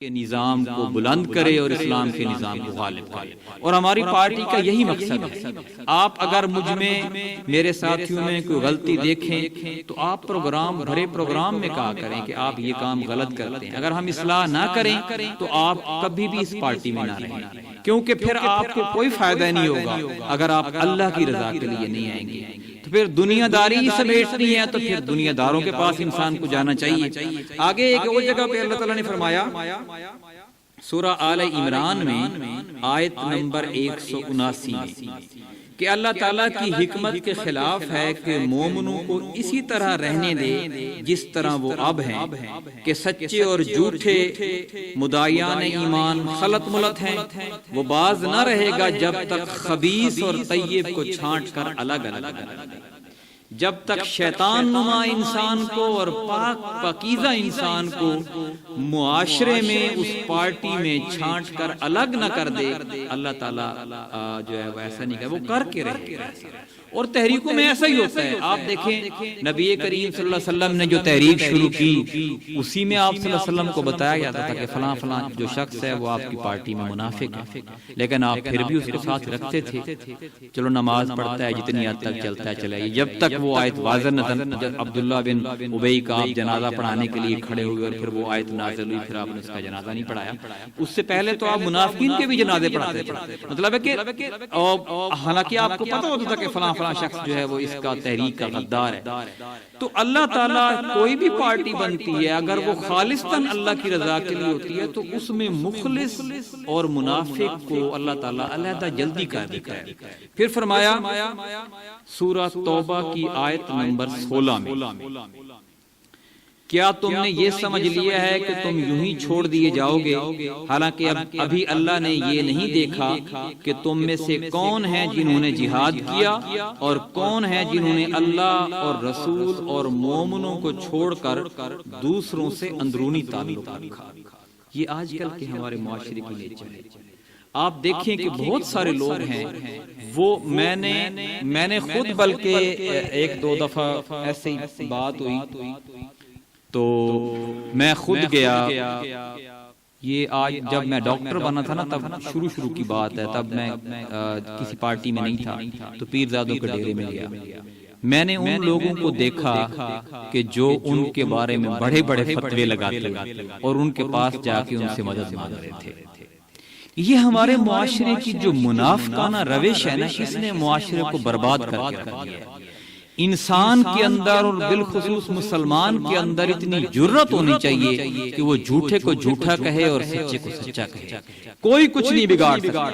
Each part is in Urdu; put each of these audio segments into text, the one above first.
کے نظام کو بلند کرے اور اسلام کے نظام کو غالب کرے، اور ہماری پارٹی کا یہی مقصد ہے۔ آپ اگر مجھ میں، میرے ساتھیوں میں کوئی غلطی دیکھیں تو آپ بھرے پروگرام میں کہا کریں کہ آپ یہ کام غلط کرتے ہیں۔ اگر ہم اصلاح نہ کریں تو آپ کبھی بھی اس پارٹی میں نہ رہیں، کیونکہ پھر آپ کو کوئی فائدہ نہیں ہوگا اگر آپ اللہ کی رضا کے لیے نہیں آئیں گے۔ تو پھر دنیا داری ہی سمیٹنی ہے تو پھر دنیا داروں کے پاس انسان کو جانا چاہیے۔ آگے ایک اور جگہ پہ اللہ تعالیٰ نے فرمایا سورہ آل عمران میں آیت نمبر 179 میں کہ اللہ تعالیٰ کی حکمت کے خلاف ہے کہ مومنوں کو اسی طرح رہنے دے جس طرح وہ اب ہیں، کہ سچے اور جھوٹے مدعیان ایمان خلط ملت ہیں، وہ باز نہ رہے گا جب تک خبیث اور طیب کو چھانٹ کر الگ الگ، جب تک شیطان نما انسان کو اور پاک پاکیزہ انسان کو معاشرے میں اس پارٹی میں چھانٹ کر الگ نہ کر دے، اللہ تعالیٰ جو ہے وہ ایسا نہیں کرے، وہ کر کے رہے گا۔ اور تحریکوں میں ایسا ہی ہوتا ہے۔ آپ دیکھیں نبی کریم صلی اللہ علیہ وسلم نے جو تحریک شروع کی، اسی میں آپ صلی اللہ علیہ وسلم کو بتایا جاتا تھا کہ فلاں فلاں جو شخص ہے وہ آپ کی پارٹی میں منافق ہے، لیکن آپ پھر بھی اس کو ساتھ رکھتے تھے۔ چلو نماز پڑھتا ہے جتنی حد تک چلتا ہے چلے، جب تک وہ آیت واضح نظر، عبداللہ بن ابی کا آپ جنازہ پڑھانے کے لیے کھڑے ہوئے اور پھر وہ آیت نازل ہوئی، پھر آپ نے اس کا جنازہ نہیں پڑھایا۔ اس سے پہلے تو آپ منافقین کے بھی جنازے پڑھاتے تھے، مطلب ہے کہ حالانکہ آپ کو پتہ ہوتا تھا کہ فلاں شخص جو ہے وہ اس کا تحریک کا غدار ہے۔ تو اللہ تعالیٰ کوئی بھی پارٹی بنتی ہے اگر وہ خالصتاً اللہ کی رضا کے لیے ہوتی ہے تو اس میں مخلص اور منافق کو اللہ تعالیٰ علیحدہ جلدی کر دیتا ہے۔ پھر فرمایا سورہ توبہ کی آیت نمبر 16 میں، کیا تم نے یہ سمجھ لیا ہے کہ تم یوں ہی چھوڑ دیے جاؤ گے، حالانکہ ابھی اللہ نے یہ نہیں دیکھا کہ تم میں سے کون ہیں جنہوں نے جہاد کیا اور کون ہیں جنہوں نے اللہ اور رسول اور مومنوں کو چھوڑ کر دوسروں سے اندرونی تعلق رکھا۔ یہ آج کل کے ہمارے معاشرے کی نیچر ہے۔ آپ دیکھیں کہ بہت سارے لوگ ہیں، وہ میں نے خود بلکہ ایک دو دفعہ ایسی بات ہوئی تو میں خود گیا، یہ آج جب میں ڈاکٹر بنا تھا نا، تب شروع کی بات ہے، تب میں کسی پارٹی میں نہیں تھا، تو پیرزادوں کے ڈیرے میں گیا۔ میں نے ان لوگوں کو دیکھا کہ جو ان کے بارے میں بڑے بڑے فتوے لگاتے اور ان کے پاس جا کے ان سے مدد مانگ رہے تھے۔ یہ ہمارے معاشرے کی جو منافقانہ روش ہے نا، اس نے معاشرے کو برباد کر کے رکھ دیا ہے۔ انسان کے اندر اور بالخصوص مسلمان کے اندر اتنی جرت ہونی چاہیے کہ وہ جھوٹے کو جھوٹا کہے اور سچے کو سچا کہے۔ کوئی کچھ نہیں بگاڑ سکتا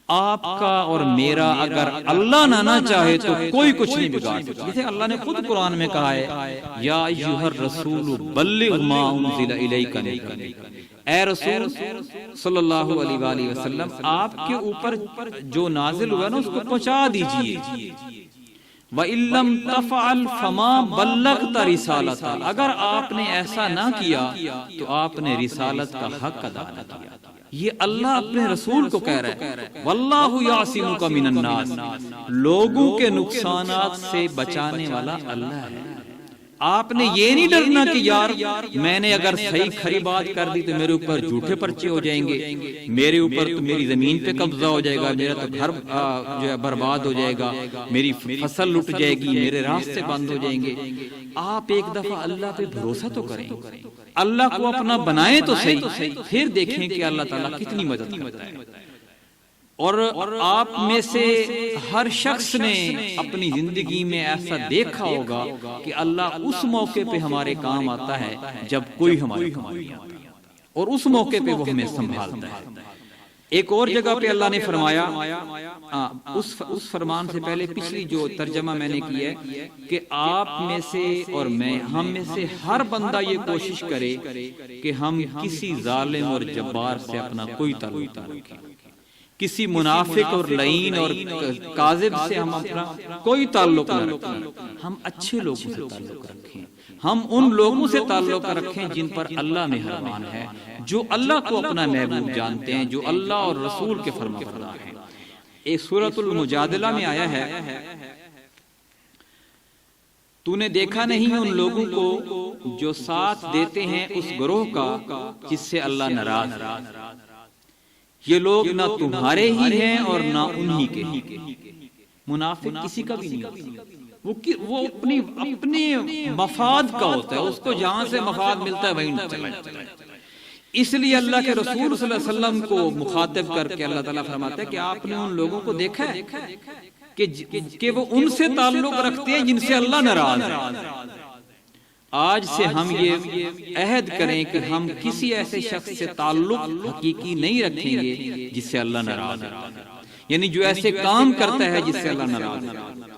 آپ کا اور میرا، اگر اللہ نہ چاہے تو کوئی کچھ نہیں بگاڑ سکتا۔ جیسے اللہ نے خود قرآن میں کہا ہے، یا ایھا الرسول بلغ ما انزل الیک من ربک، اے رسول صلی اللہ علیہ وآلہ وسلم، آپ کے اوپر جو نازل ہوا نا اس کو پہنچا دیجئے۔ وَإِن لَّمْ تَفْعَلْ فَمَا بَلَّغْتَ رِسَالَتَهُ، اگر آپ نے ایسا نہ کیا تو آپ نے رسالت کا حق ادا نہ کیا۔ یہ اللہ اپنے رسول کو کہہ رہا ہے، وَاللَّهُ يَعْصِمُكَ مِنَ النَّاسِ، لوگوں کے نقصانات سے بچانے والا اللہ ہے۔ آپ نے یہ نہیں ڈرنا کہ یار میں نے اگر صحیح کھری بات کر دی تو میرے اوپر جھوٹے پرچے ہو جائیں گے، میرے اوپر تو میری زمین پہ قبضہ ہو جائے گا، میرا تو گھر جو ہے برباد ہو جائے گا، میری فصل لٹ جائے گی، میرے راستے بند ہو جائیں گے۔ آپ ایک دفعہ اللہ پہ بھروسہ تو کریں، اللہ کو اپنا بنائیں تو صحیح، پھر دیکھیں کہ اللہ تعالیٰ کتنی مدد کرتا ہے۔ اور آپ میں سے ہر شخص نے اپنی زندگی میں ایسا دیکھا ہوگا کہ اللہ اس موقع پہ ہمارے کام آتا ہے جب کوئی ہمارے کام نہیں آتا، اور اس موقع پہ وہ ہمیں سنبھالتا ہے۔ ایک اور جگہ پہ اللہ نے فرمایا، اس فرمان سے پہلے پچھلی جو ترجمہ میں نے کی ہے کہ آپ میں سے اور ہم میں سے ہر بندہ یہ کوشش کرے کہ ہم کسی ظالم اور جبار سے اپنا کوئی تعلق نہ رکھیں، کسی منافق اور لعین اور کاذب سے ہم اپنا کوئی تعلق نہ رکھیں، ہم اچھے لوگوں سے تعلق رکھیں، ہم ان لوگوں سے تعلق رکھیں جن پر اللہ مہربان ہے، جو اللہ کو اپنا محبوب جانتے ہیں، جو اللہ اور رسول کے فرمانبردار ہیں۔ ایک سورۃ المجادلہ میں آیا ہے، وَإِن تَسْأَلْهُمْ فَإِنَّمَا يَسْأَلُ عَنْ نَفْسِهِ، اگر آپ میں سے ہر بندہ یہ کوشش کرے کہ ہم کسی ظالم اور جبار سے اپنا کوئی تعلق نہ رکھیں، ہم اچھے لوگوں سے تعلق رکھیں، ہم ان لوگوں سے تعلق رکھیں جن پر اللہ مہربان ہے، جو اللہ کو اپنا محبوب جانتے ہیں، جو اللہ اور رسول کے فرمانبردار ہیں۔ ایک سورۃ المجادلہ میں آیا ہے، تو نے دیکھا نہیں ان لوگوں کو جو ساتھ دیتے ہیں اس گروہ کا جس سے اللہ ناراض ہے۔ یہ لوگ نہ تمہارے ہی ہیں اور نہ انہی کے ہیں۔ منافق کسی کا بھی نہیں ہوتا، وہ اپنے مفاد کا ہوتا ہے، اس کو جہاں سے مفاد ملتا ہے وہیں چلا جاتا ہے۔ اس لیے اللہ کے رسول صلی اللہ علیہ وسلم کو مخاطب کر کے اللہ تعالیٰ فرماتا ہے کہ آپ نے ان لوگوں کو دیکھا ہے کہ وہ ان سے تعلق رکھتے ہیں جن سے اللہ ناراض ہے۔ آج سے ہم یہ عہد کریں کہ ہم کسی ایسے شخص سے تعلق حقیقی نہیں رکھیں گے جس سے اللہ ناراض ہے، یعنی جو ایسے کام کرتا ہے جس سے اللہ ناراض ہے۔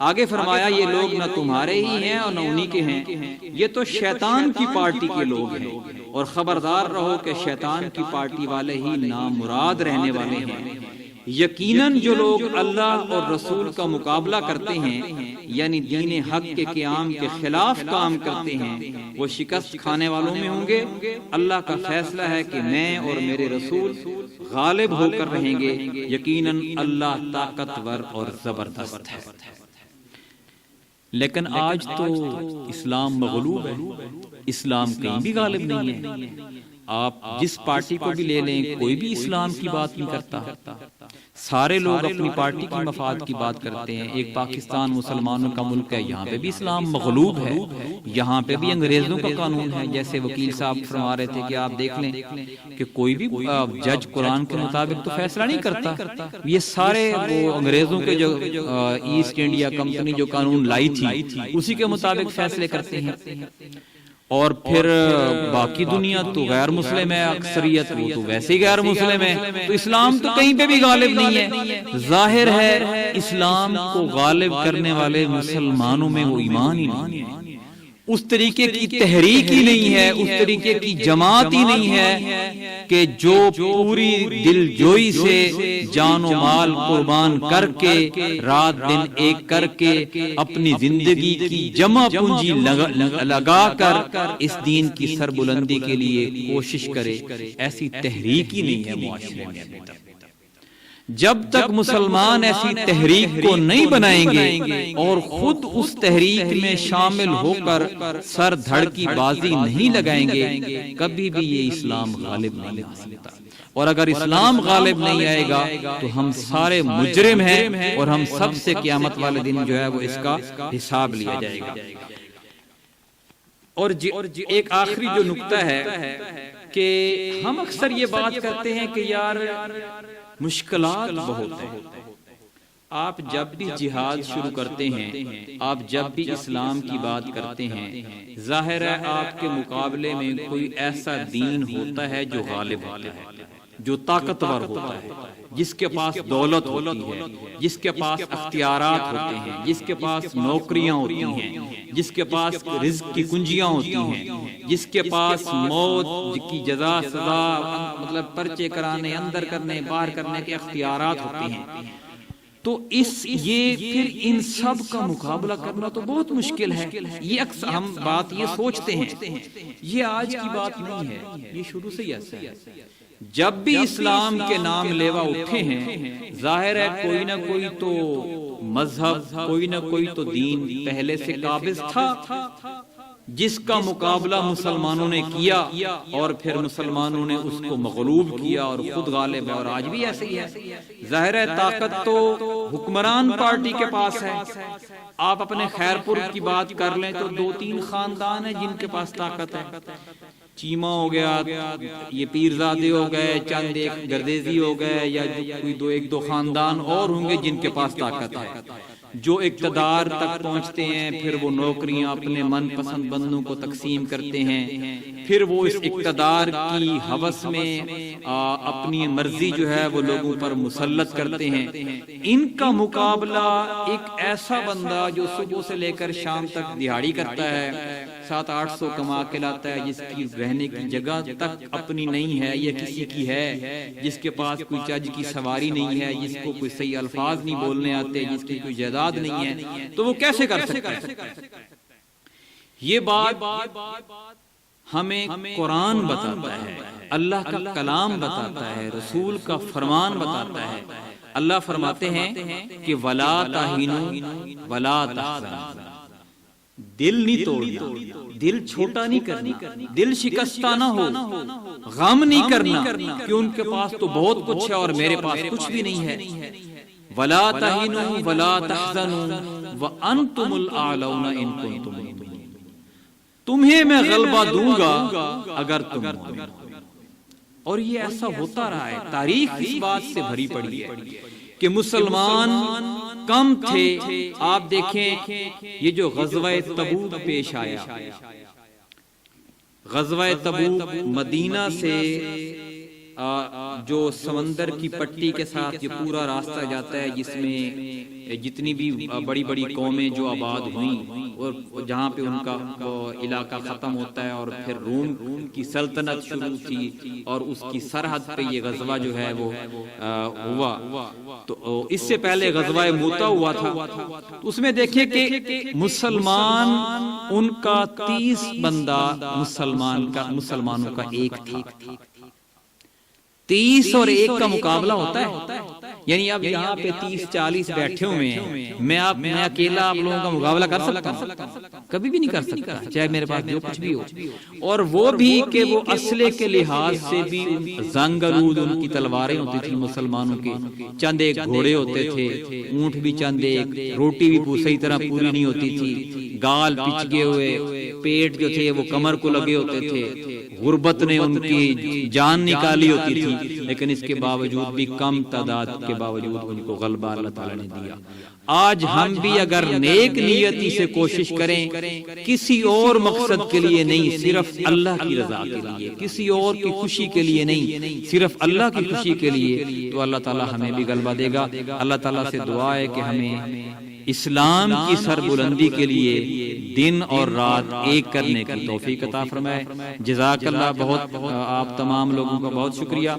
آگے فرمایا یہ لوگ نہ تمہارے ہی ہیں اور نہ انہی کے ہیں، یہ تو شیطان کی پارٹی کے لوگ ہیں، اور خبردار رہو کہ شیطان کی پارٹی والے ہی نامراد رہنے والے ہیں۔ یقیناً جو لوگ اللہ اور رسول کا مقابلہ کرتے ہیں، یعنی دین حق کے قیام کے خلاف کام کرتے ہیں، وہ شکست کھانے والوں میں ہوں گے۔ اللہ کا فیصلہ ہے کہ میں اور میرے رسول غالب ہو کر رہیں گے، یقیناً اللہ طاقتور اور زبردست ہے۔ لیکن آج تو اسلام مغلوب ہے، اسلام کہیں بھی غالب نہیں ہے۔ آپ جس پارٹی کو بھی لے لیں، کوئی بھی اسلام کی بات نہیں کرتا، سارے لوگ اپنی پارٹی کی مفاد کی بات کرتے ہیں۔ ایک پاکستان مسلمانوں کا ملک ہے، یہاں پہ بھی اسلام مغلوب ہے، یہاں پہ بھی انگریزوں کا قانون ہے۔ جیسے وکیل صاحب فرما رہے تھے کہ آپ دیکھ لیں کہ کوئی بھی جج قرآن کے مطابق تو فیصلہ نہیں کرتا، یہ سارے وہ انگریزوں کے جو ایسٹ انڈیا کمپنی جو قانون لائی تھی اسی کے مطابق فیصلے کرتے ہیں۔ اور پھر باقی دنیا تو غیر مسلم ہے، اکثریت وہ تو ویسے ہی غیر مسلم ہے، تو اسلام تو کہیں پہ بھی غالب نہیں ہے۔ ظاہر ہے اسلام کو غالب کرنے والے مسلمانوں میں وہ ایمان ہی نہیں ہے، اس طریقے کی تحریک ہی نہیں ہے، اس طریقے کی جماعت ہی نہیں ہے کہ جو پوری دل جوئی سے جان و مال قربان کر کے رات دن ایک کر کے اپنی زندگی کی جمع پونجی لگا کر اس دین کی سربلندی کے لیے کوشش کرے۔ ایسی تحریک ہی نہیں ہے معاشرے میں۔ جب تک مسلمان ایسی تحریک کو نہیں بنائیں گے اور خود اس تحریک میں شامل ہو کر سر دھڑ کی بازی نہیں لگائیں گے، کبھی بھی یہ اسلام غالب نہیں آ سکتا۔ اور اگر اسلام غالب نہیں آئے گا تو ہم سارے مجرم ہیں، اور ہم سب سے قیامت والے دن جو ہے وہ اس کا حساب لیا جائے گا۔ اور ایک آخری جو نکتہ ہے کہ ہم اکثر یہ بات کرتے ہیں کہ یار مشکلات بہت ہیں۔ آپ جب بھی جہاد شروع کرتے ہیں، آپ جب بھی اسلام کی بات کرتے ہیں، ظاہر ہے آپ کے مقابلے میں کوئی ایسا دین ہوتا ہے جو غالب ہوتا ہے، جو طاقتور ہوتا ہے، جس کے پاس دولت ہوتی ہے، جس کے پاس اختیارات ہوتے ہیں، جس کے پاس نوکریاں ہوتی ہیں، جس کے پاس رزق کی کنجیاں ہوتی ہیں، جس کے پاس موت کی جزا سزا مطلب پرچے کرانے، اندر کرنے باہر کرنے کے اختیارات ہوتے ہیں۔ تو یہ پھر ان سب کا مقابلہ کرنا تو بہت مشکل ہے۔ یہ اکثر ہم بات یہ سوچتے ہیں، یہ آج کی بات نہیں ہے، یہ شروع سے ہی ایسا ہے۔ جب بھی اسلام کے نام لیوا اٹھے ہیں، ظاہر ہے کوئی نہ کوئی تو مذہب، کوئی نہ کوئی تو دین پہلے سے قابض تھا، جس کا مقابلہ مسلمانوں نے کیا اور پھر مسلمانوں نے اس کو مغلوب کیا اور خود غالب ہے، اور آج بھی ایسے ہی ہے۔ ظاہر ہے طاقت تو حکمران پارٹی کے پاس ہے۔ آپ اپنے خیرپور کی بات کر لیں تو 2-3 خاندان ہیں جن کے پاس طاقت ہے۔ چیمہ ہو گیا، یہ پیرزادے ہو گئے، چند ایک گردیزی ہو گئے، یا کوئی 1-2 خاندان اور ہوں گے جن کے پاس طاقت ہے، جو اقتدار تک پہنچتے ہیں، پھر وہ نوکریاں اپنے من پسند بندوں کو تقسیم کرتے ہیں، پھر وہ اس اقتدار کی ہوس میں اپنی مرضی جو ہے وہ لوگوں پر مسلط کرتے ہیں۔ ان کا مقابلہ ایک ایسا بندہ جو صبح سے لے کر شام تک دیہاڑی کرتا ہے، 700-800 کما کے لاتا ہے، جس کی رہنے کی جگہ تک اپنی نہیں ہے یا کسی کی ہے، جس کے پاس کوئی چج کی سواری نہیں ہے، جس کو کوئی صحیح الفاظ نہیں بولنے آتے، جس کی کوئی جائیداد نہیں ہے، تو وہ کیسے کر سکتا ہے؟ یہ بات ہمیں قرآن بتاتا ہے، اللہ کا کلام بتاتا ہے، رسول کا فرمان بتاتا ہے۔ اللہ فرماتے ہیں کہ وَلَا تَهِنُوا وَلَا تَحْزَنُوا، دل نہیں توڑنا، دل چھوٹا نہیں کرنا، دل شکستہ نہ ہو، غم نہیں کرنا کہ ان کے پاس تو بہت کچھ ہے اور میرے پاس کچھ بھی نہیں ہے۔ وَلَا تَهِنُوا وَلَا تَحْزَنُوا وَأَنْتُمُ الْأَعْلَوْنَ إِن كُنتُم مُؤْمِنِينَ، تمہیں میں غلبہ دوں گا اگر تم مومن ہو۔ اور یہ ایسا ہوتا رہا ہے، تاریخ اس بات سے بھری پڑی ہے کہ مسلمان کم تھے۔ آپ دیکھیں یہ جو غزوہ تبوک پیش آیا، غزوہ تبوک مدینہ سے جو سمندر کی پٹی کے ساتھ یہ پورا راستہ جاتا ہے، جس میں جتنی بھی بڑی بڑی قومیں جو آباد ہوئیں اور جہاں پہ ان کا علاقہ ختم ہوتا ہے اور پھر روم کی سلطنت شروع تھی اور اس کی سرحد پہ یہ غزوہ جو ہے وہ ہوا۔ تو اس سے پہلے غزوہ موتا ہوا تھا، اس میں دیکھیں کہ مسلمان ان کا 30 بندہ مسلمانوں کا ایک تھا۔ 30 اور 1 کا مقابلہ ہوتا ہے، یعنی اب یہاں پہ 30-40 بیٹھے ہوئے ہیں، میں اکیلا آپ لوگوں کا مقابلہ کر سکتا ہوں؟ کبھی بھی نہیں کر سکتا، چاہے میرے پاس جو کچھ بھی ہو۔ اور وہ بھی کہ وہ اسلحے کے لحاظ سے بھی زنگ آلود ان کی تلواریں ہوتی تھی مسلمانوں کے، چند ایک گھوڑے ہوتے تھے، اونٹ بھی چند ایک، روٹی بھی صحیح طرح پوری نہیں ہوتی تھی، گال پچگے ہوئے، پیٹ جو تھے وہ کمر کو لگے ہوتے تھے، غربت نے ان کی جان نکالی ہوتی تھی، لیکن اس کے باوجود بھی کم تعداد کے باوجود ان کو غلبہ اللہ تعالیٰ نے دیا۔ آج ہم بھی اگر نیک نیتی سے کوشش کریں، کسی اور مقصد کے لیے نہیں، صرف اللہ کی رضا کے لیے، کسی اور کی خوشی کے لیے نہیں، صرف اللہ کی خوشی کے لیے، تو اللہ تعالیٰ ہمیں بھی غلبہ دے گا۔ اللہ تعالیٰ سے دعا ہے کہ ہمیں اسلام کی سربلندی کے لیے دن اور رات ایک کرنے کی توفیق عطا فرمائے۔ جزاک اللہ، بہت آپ تمام لوگوں کا بہت شکریہ۔